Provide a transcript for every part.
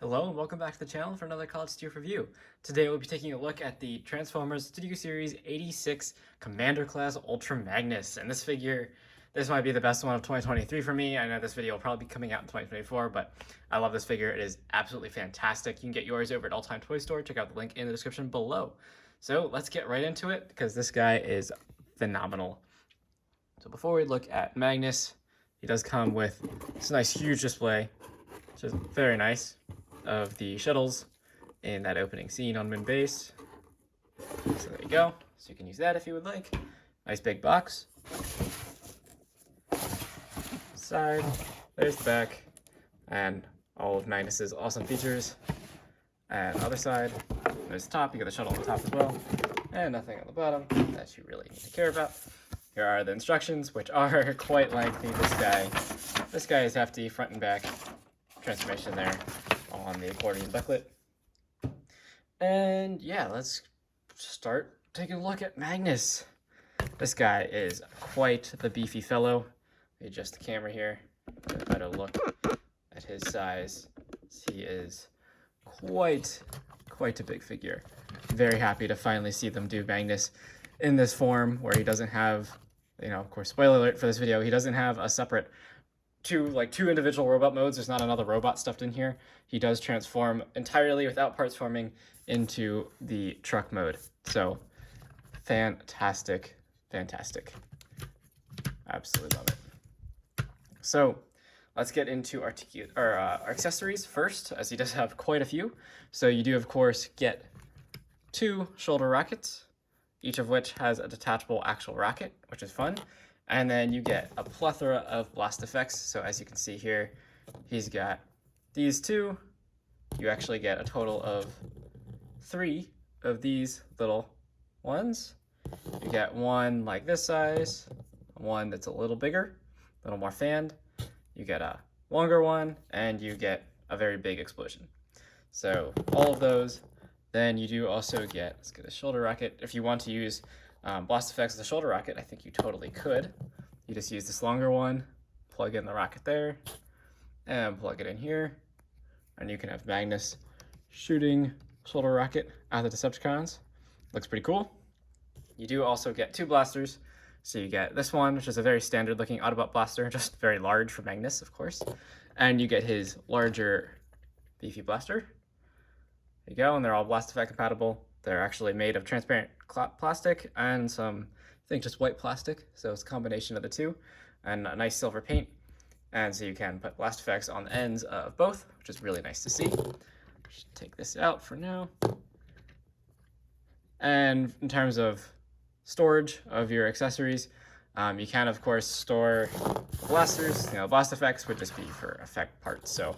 Hello and welcome back to the channel for another College Studio review. Today we'll be taking a look at the Transformers Studio Series 86 Commander Class Ultra Magnus. And this might be the best one of 2023 for me. I know this video will probably be coming out in 2024, but I love this figure. It is absolutely fantastic. You can get yours over at All Time Toy Store. Check out the link in the description below. So let's get right into it because this guy is phenomenal. So before we look at Magnus, he does come with this nice huge display, which is very nice, of the shuttles in that opening scene on Moon Base. So there you go. So you can use that if you would like. Nice big box. Side, there's the back, and all of Magnus's awesome features. And other side, there's the top. You got the shuttle on the top as well, and nothing on the bottom that you really need to care about. Here are the instructions, which are quite lengthy. This guy is hefty, front and back transformation there on the accordion booklet. And yeah, let's start taking a look at Magnus. This guy is quite the beefy fellow. Adjust the camera here, get a better look at his size. He is quite a big figure. Very happy to finally see them do Magnus in this form where he doesn't have, of course, spoiler alert for this video, he doesn't have a separate two individual robot modes. There's not another robot stuffed in here. He does transform entirely without parts forming into the truck mode. So fantastic. Absolutely love it. So let's get into our accessories first, as he does have quite a few. So you do, of course, get 2 shoulder rockets, each of which has a detachable actual rocket, which is fun. And then you get a plethora of blast effects. So as you can see here, he's got these 2. You actually get a total of 3 of these little ones. You get one like this size, one that's a little bigger, a little more fanned. You get a longer one, and you get a very big explosion. So all of those. Then you do also get, let's get a shoulder rocket. If you want to use blast effects as a shoulder rocket, I think you totally could. You just use this longer one, plug in the rocket there, and plug it in here. And you can have Magnus shooting shoulder rocket at the Decepticons. Looks pretty cool. You do also get 2 blasters. So you get this one, which is a very standard looking Autobot blaster, just very large for Magnus, of course. And you get his larger beefy blaster. There you go, and they're all blast effect compatible. They're actually made of transparent plastic and some, I think, just white plastic. So it's a combination of the two, and a nice silver paint. And so you can put blast effects on the ends of both, which is really nice to see. Just take this out for now. And in terms of storage of your accessories, you can, of course, store blasters. Blast effects would just be for effect parts. So,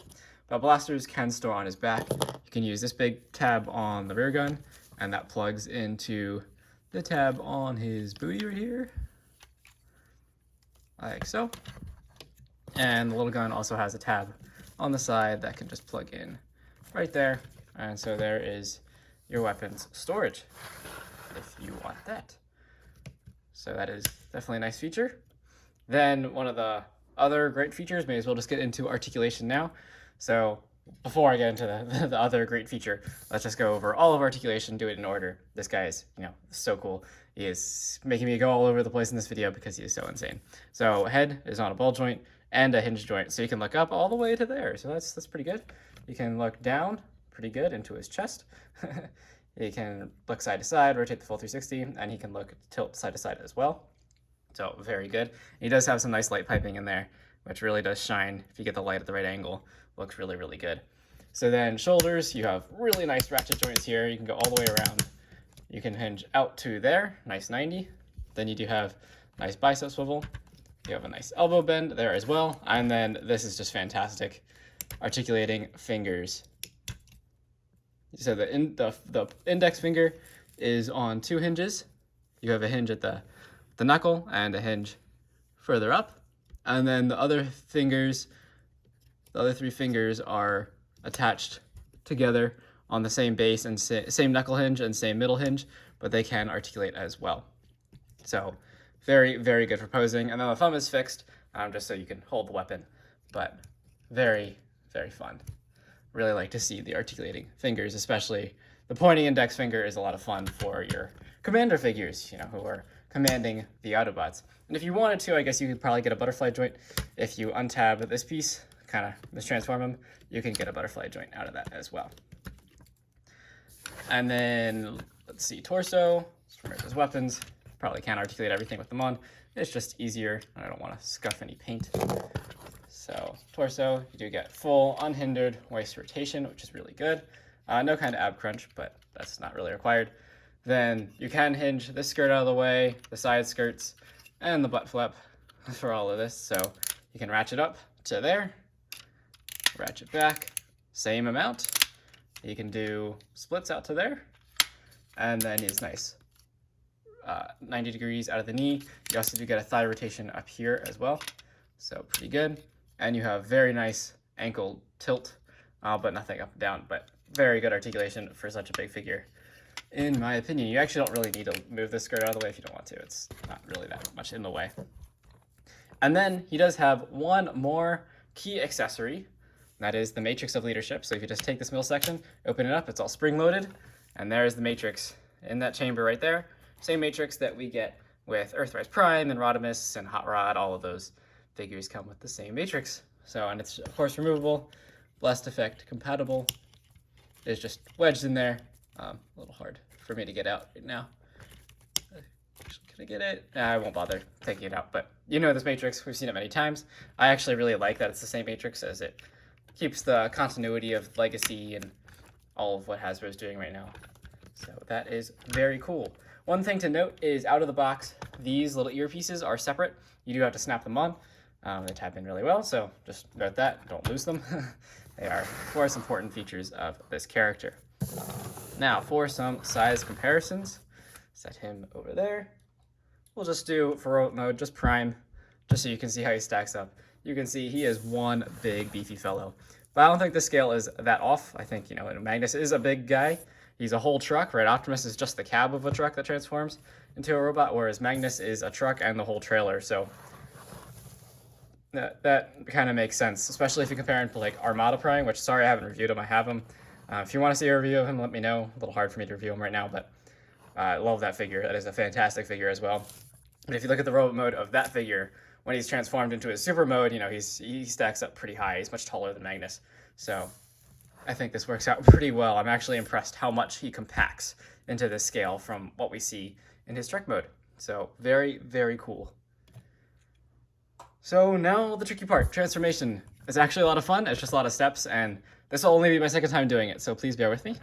but blasters can store on his back. You can use this big tab on the rear gun, and that plugs into the tab on his booty right here, like so. And the little gun also has a tab on the side that can just plug in right there. And so there is your weapons storage, if you want that. So that is definitely a nice feature. Then one of the other great features, may as well just get into articulation now. So before I get into the other great feature, let's just go over all of articulation, do it in order. This guy is, so cool. He is making me go all over the place in this video because he is so insane. So head is on a ball joint and a hinge joint, so you can look up all the way to there. So that's pretty good. You can look down pretty good into his chest. He can look side to side, rotate the full 360, and he can tilt side to side as well. So very good. He does have some nice light piping in there, which really does shine if you get the light at the right angle. Looks really good. So then shoulders, you have really nice ratchet joints here. You can go all the way around. You can hinge out to there, nice 90. Then you do have nice bicep swivel. You have a nice elbow bend there as well. And then this is just fantastic, articulating fingers. So the index finger is on 2 hinges. You have a hinge at the knuckle and a hinge further up. And then the other 3 fingers are attached together on the same base and same knuckle hinge and same middle hinge, but they can articulate as well. So very good for posing. And then the thumb is fixed, just so you can hold the weapon, but very fun. really like to see the articulating fingers, especially the pointy index finger is a lot of fun for your commander figures, you know, who are commanding the Autobots. And if you wanted to, I guess you could probably get a butterfly joint. If you untab this piece, kind of mistransform them, you can get a butterfly joint out of that as well. And then, let's see, torso, let's remove his weapons. Probably can't articulate everything with them on. It's just easier, and I don't want to scuff any paint. So torso, you do get full unhindered waist rotation, which is really good. No kind of ab crunch, but that's not really required. Then you can hinge this skirt out of the way, the side skirts, and the butt flap for all of this. So you can ratchet up to there, ratchet back, same amount. You can do splits out to there, and then his nice 90 degrees out of the knee. You also do get a thigh rotation up here as well, so pretty good. And you have very nice ankle tilt, but nothing up and down, but very good articulation for such a big figure. In my opinion, you actually don't really need to move this skirt out of the way if you don't want to. It's not really that much in the way. And then he does have one more key accessory, and that is the Matrix of Leadership. So if you just take this middle section, open it up, it's all spring-loaded, and there's the Matrix in that chamber right there. Same Matrix that we get with Earthrise Prime and Rodimus and Hot Rod. All of those figures come with the same Matrix. So, and it's of course removable, blast effect compatible. It's just wedged in there. A little hard for me to get out right now. Can I get it? I won't bother taking it out, but you know this Matrix, we've seen it many times. I actually really like that it's the same Matrix, as it keeps the continuity of Legacy and all of what Hasbro is doing right now. So that is very cool. One thing to note is out of the box, these little earpieces are separate. You do have to snap them on. They tap in really well, so just note that, don't lose them. They are, of course, important features of this character. Now, for some size comparisons, set him over there. We'll just do, for rote mode, just prime, just so you can see how he stacks up. You can see he is one big, beefy fellow. But I don't think the scale is that off. I think, you know, Magnus is a big guy. He's a whole truck, right? Optimus is just the cab of a truck that transforms into a robot, whereas Magnus is a truck and the whole trailer. So that kind of makes sense, especially if you compare him to like Armada Prime, which, sorry, I haven't reviewed him. I have him. If you want to see a review of him, let me know. A little hard for me to review him right now, but I love that figure. That is a fantastic figure as well. But if you look at the robot mode of that figure, when he's transformed into his super mode, you know, he stacks up pretty high. He's much taller than Magnus. So I think this works out pretty well. I'm actually impressed how much he compacts into this scale from what we see in his truck mode. So very, very cool. So now the tricky part, transformation. It's actually a lot of fun. It's just a lot of steps, and this will only be my second time doing it, so please bear with me.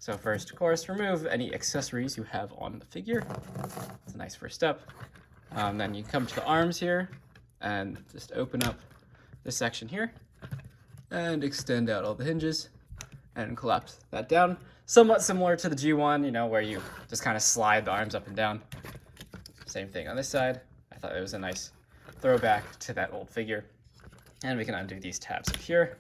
So first, of course, remove any accessories you have on the figure. It's a nice first step. Then you come to the arms here, and just open up this section here, and extend out all the hinges, and collapse that down. Somewhat similar to the G1, you know, where you just kind of slide the arms up and down. Same thing on this side. I thought it was a nice throwback to that old figure. And we can undo these tabs up here.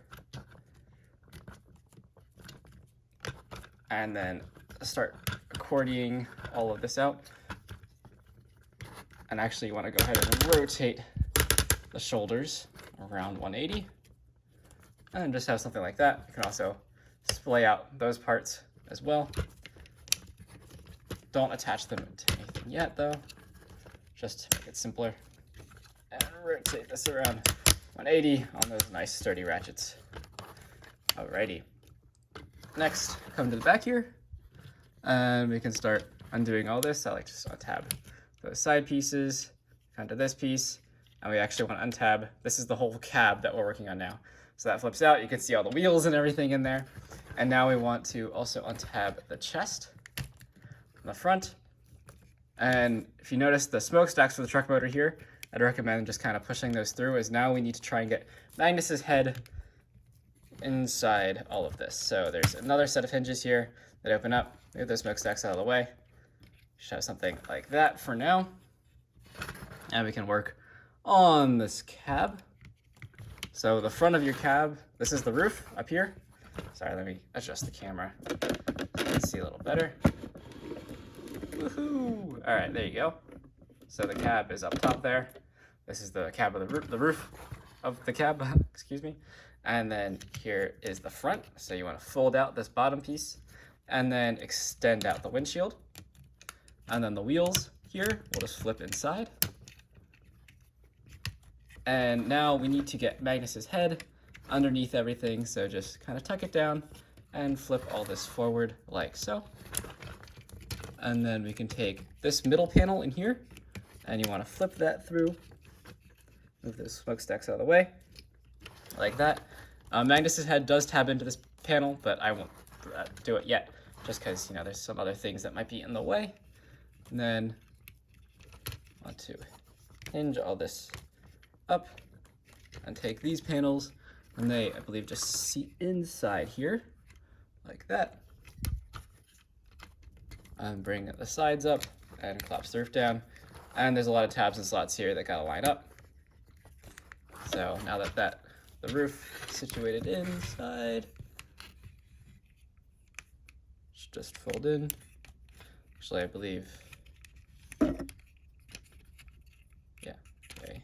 And then start accordioning all of this out. And actually you want to go ahead and rotate the shoulders around 180. And just have something like that. You can also splay out those parts as well. Don't attach them to anything yet though, just to make it simpler. And rotate this around 180 on those nice sturdy ratchets. Alrighty. Next, come to the back here, and we can start undoing all this. I like to just untab those side pieces, come to this piece, and we actually want to untab. This is the whole cab that we're working on now. So that flips out. You can see all the wheels and everything in there. And now we want to also untab the chest from the front. And if you notice the smokestacks for the truck motor here, I'd recommend just kind of pushing those through, as now we need to try and get Magnus's head inside all of this. So there's another set of hinges here that open up. Move those smokestacks out of the way. Should have something like that for now. And we can work on this cab. So the front of your cab, this is the roof up here. Sorry, let me adjust the camera so you can see a little better. Woohoo! All right, there you go. So the cab is up top there. This is the cab of the roof of the cab, excuse me. And then here is the front. So you want to fold out this bottom piece and then extend out the windshield. And then the wheels here, we'll just flip inside. And now we need to get Magnus's head underneath everything. So just kind of tuck it down and flip all this forward like so. And then we can take this middle panel in here and you want to flip that through. Move those smokestacks out of the way like that. Magnus's head does tab into this panel, but I won't do it yet just because, you know, there's some other things that might be in the way. And then I want to hinge all this up and take these panels, and they, I believe, just seat inside here like that. And bring the sides up and collapse the roof down. And there's a lot of tabs and slots here that gotta line up. So now that the roof is situated inside, just fold in. Actually, I believe, yeah, okay.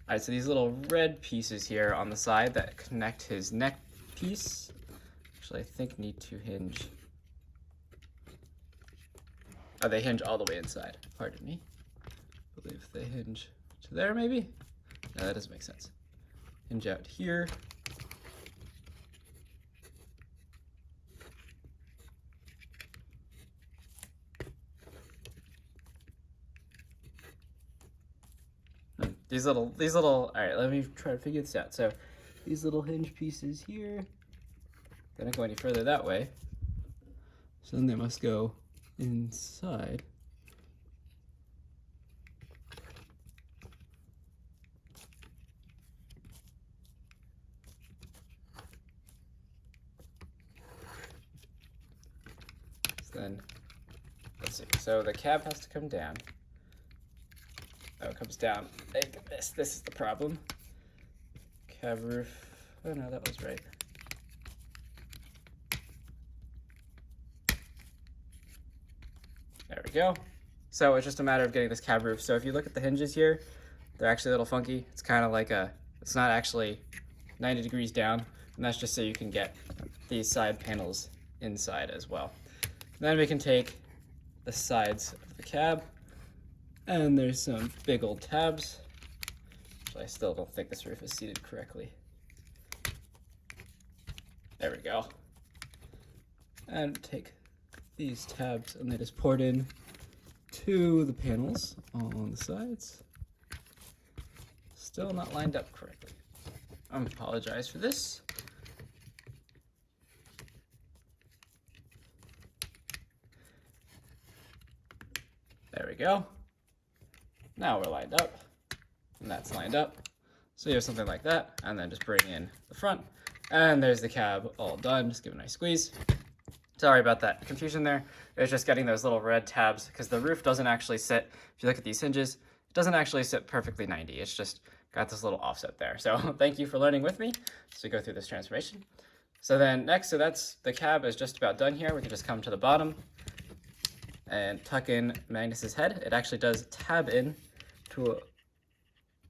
All right, so these little red pieces here on the side that connect his neck piece, actually I think need to hinge. Oh, they hinge all the way inside, pardon me. I believe they hinge to there maybe? No, that doesn't make sense. Hinge out here. These little, all right, let me try to figure this out. So these little hinge pieces here, they don't go any further that way. So then they must go inside. So then, let's see, so the cab has to come down. Oh, it comes down like this. This is the problem. Cab roof. Oh no, that was right. There we go. So it's just a matter of getting this cab roof. So if you look at the hinges here, they're actually a little funky. It's kind of like it's not actually 90 degrees down. And that's just so you can get these side panels inside as well. Then we can take the sides of the cab. And there's some big old tabs. I still don't think this roof is seated correctly. There we go. And take these tabs and they just port in to the panels on the sides. Still not lined up correctly. I apologize for this. There we go. Now we're lined up, and that's lined up. So you have something like that, and then just bring in the front, and there's the cab all done. Just give it a nice squeeze. Sorry about that confusion there. It's just getting those little red tabs, because the roof doesn't actually sit, if you look at these hinges, it doesn't actually sit perfectly 90. It's just got this little offset there. So thank you for learning with me as we go through this transformation. So then next, so that's, the cab is just about done here. We can just come to the bottom and tuck in Magnus's head. It actually does tab in to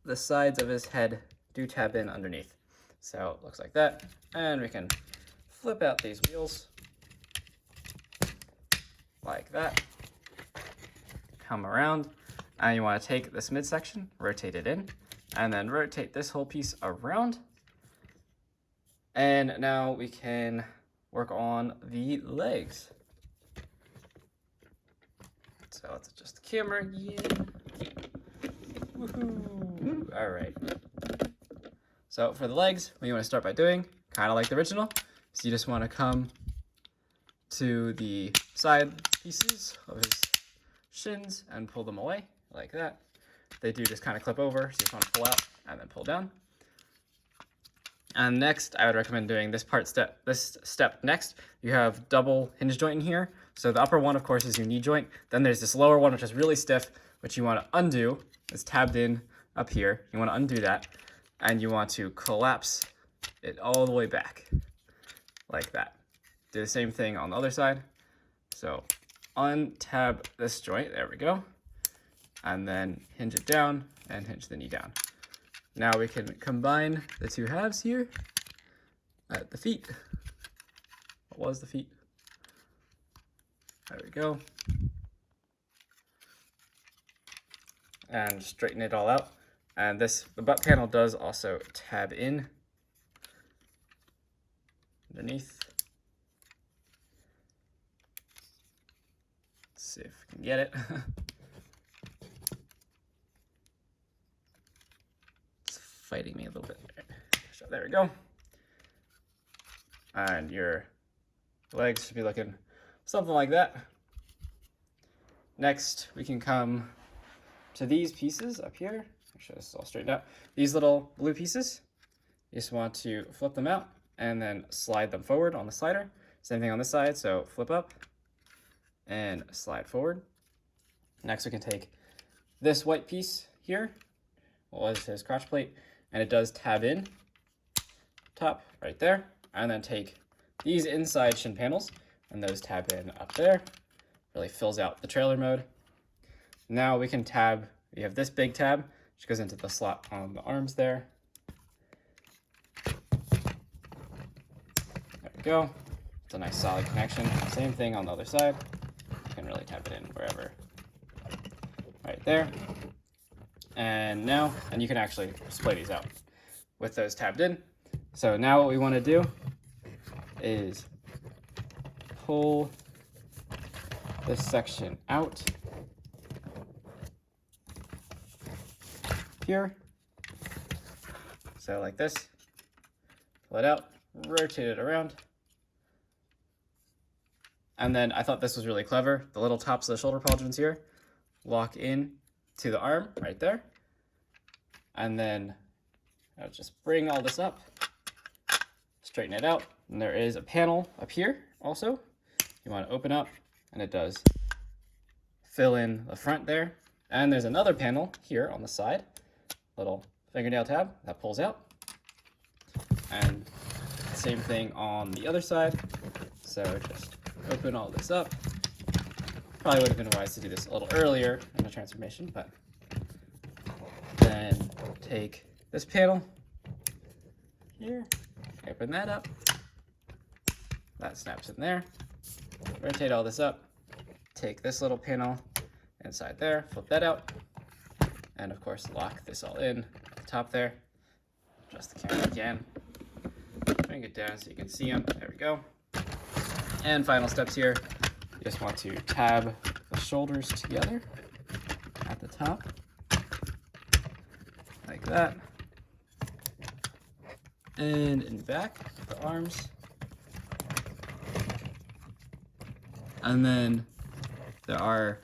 the sides of his head, do tab in underneath. So it looks like that. And we can flip out these wheels like that. Come around, and you want to take this midsection, rotate it in, and then rotate this whole piece around. And now we can work on the legs. So let's adjust the camera again. Woohoo! All right. So for the legs, what you want to start by doing, kind of like the original, so you just want to come to the side pieces of his shins and pull them away like that. They do just kind of clip over, so you just want to pull out and then pull down. And next, I would recommend doing this step next. You have double hinge joint in here. So the upper one, of course, is your knee joint. Then there's this lower one, which is really stiff, which you want to undo. It's tabbed in up here. You want to undo that, and you want to collapse it all the way back, like that. Do the same thing on the other side. So untab this joint, there we go. and then hinge it down and hinge the knee down. Now we can combine the two halves here at the feet. What was the feet? There we go. And straighten it all out. And the butt panel does also tab in underneath. Let's see if we can get it. It's fighting me a little bit. So there we go. And your legs should be looking something like that. Next, we can come to these pieces up here. Make sure this is all straightened out. These little blue pieces, you just want to flip them out and then slide them forward on the slider. Same thing on this side, so flip up and slide forward. Next, we can take this white piece here, what was his crotch plate, and it does tab in top right there, and then take these inside shin panels and those tab in up there. Really fills out the trailer mode. Now we can tab, we have this big tab, which goes into the slot on the arms there. There we go. It's a nice solid connection. Same thing on the other side. You can really tab it in wherever. Right there. And now, and you can actually split these out with those tabbed in. So now what we want to do is pull this section out here. So like this, pull it out, rotate it around. And then I thought this was really clever. The little tops of the shoulder pauldrons here lock in to the arm right there. And then I'll just bring all this up, straighten it out. And there is a panel up here also. You want to open up, and it does fill in the front there. And there's another panel here on the side, little fingernail tab that pulls out. And same thing on the other side. So just open all this up. Probably would have been wise to do this a little earlier in the transformation, but then take this panel here, open that up. That snaps in there. Rotate all this up. Take this little panel inside there, flip that out, and of course lock this all in at the top there. Adjust the camera again. Bring it down so you can see them. There we go. And final steps here. You just want to tab the shoulders together at the top, like that. And in back, the arms. And then there are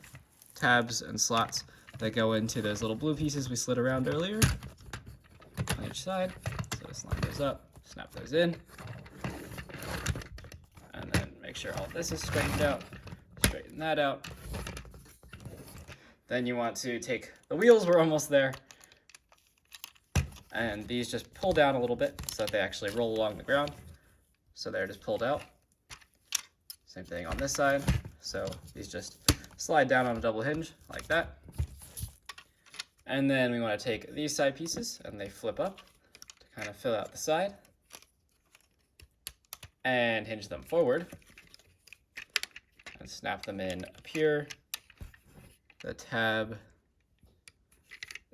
tabs and slots that go into those little blue pieces we slid around earlier on each side. So just line those up, snap those in, and then make sure all this is straightened out, straighten that out. Then you want to take the wheels, we're almost there, and these just pull down a little bit so that they actually roll along the ground. So they're just pulled out. Same thing on this side. So these just slide down on a double hinge like that. And then we want to take these side pieces and they flip up to kind of fill out the side and hinge them forward and snap them in up here. The tab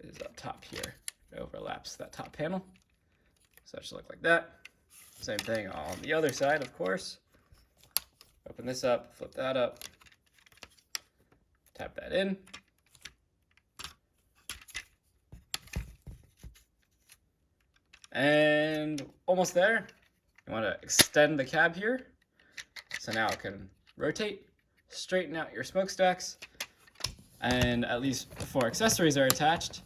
is up top here. It overlaps that top panel. So it should look like that. Same thing on the other side, of course. Open this up, flip that up, tap that in. And almost there. You want to extend the cab here. So now it can rotate, straighten out your smokestacks. And at least 4 accessories are attached.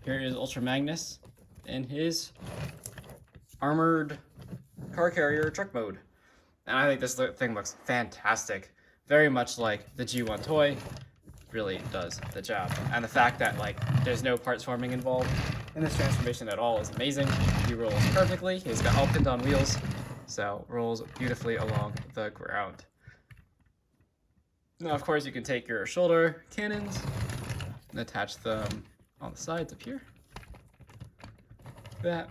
Here is Ultra Magnus in his armored car carrier truck mode. And I think this thing looks fantastic. Very much like the G1 toy. Really does the job. And the fact that there's no parts forming involved in this transformation at all is amazing. He rolls perfectly. He's got all pinned on wheels, so rolls beautifully along the ground. Now, of course, you can take your shoulder cannons and attach them on the sides up here. That.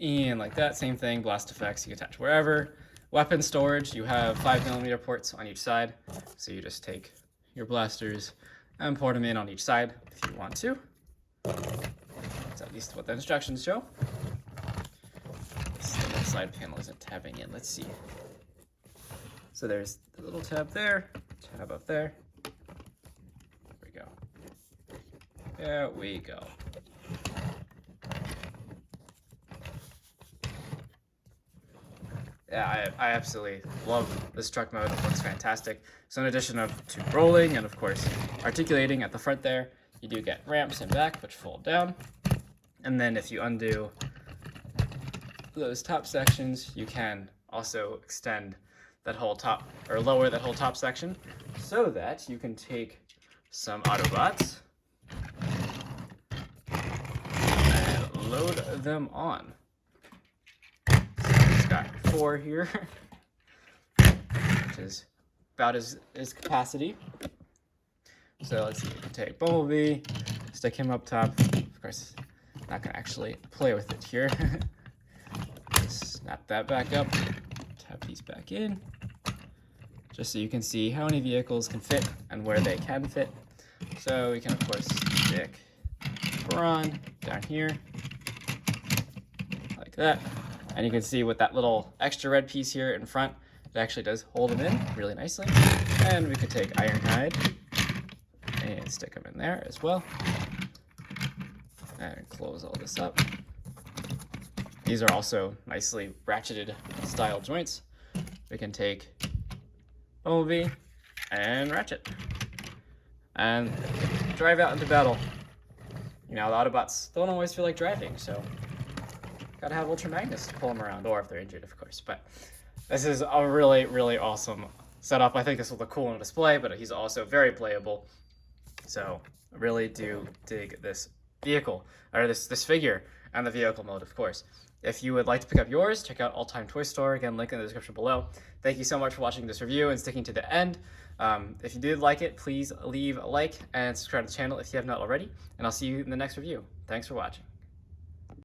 And like that, same thing, blast effects you can attach wherever. Weapon storage, you have 5mm ports on each side. So you just take your blasters and port them in on each side if you want to. That's at least what the instructions show. This little side panel isn't tabbing in, let's see. So there's the little tab there, tab up there. There we go. There we go. Yeah, I absolutely love this truck mode. It looks fantastic. So in addition to rolling and of course articulating at the front there, you do get ramps in back which fold down. And then if you undo those top sections, you can also extend that whole top, or lower that whole top section, so that you can take some Autobots and load them on. Got 4 here, which is about his capacity. So let's see, you can take Bumblebee, stick him up top. Of course, not gonna actually play with it here. Just snap that back up, tap these back in, just so you can see how many vehicles can fit and where they can fit. So we can of course stick Brawn down here, like that. And you can see with that little extra red piece here in front, it actually does hold them in really nicely. And we could take Ironhide and stick them in there as well. And close all this up. These are also nicely ratcheted style joints. We can take Bumblebee and ratchet and drive out into battle. You know, the Autobots don't always feel like driving, so gotta have Ultra Magnus to pull them around, or if they're injured, of course. But this is a really, really awesome setup. I think this will look cool on display, but he's also very playable. So I really do dig this vehicle, or this figure, and the vehicle mode, of course. If you would like to pick up yours, check out All Time Toy Store. Again, link in the description below. Thank you so much for watching this review and sticking to the end. If you did like it, please leave a like and subscribe to the channel if you have not already. And I'll see you in the next review. Thanks for watching.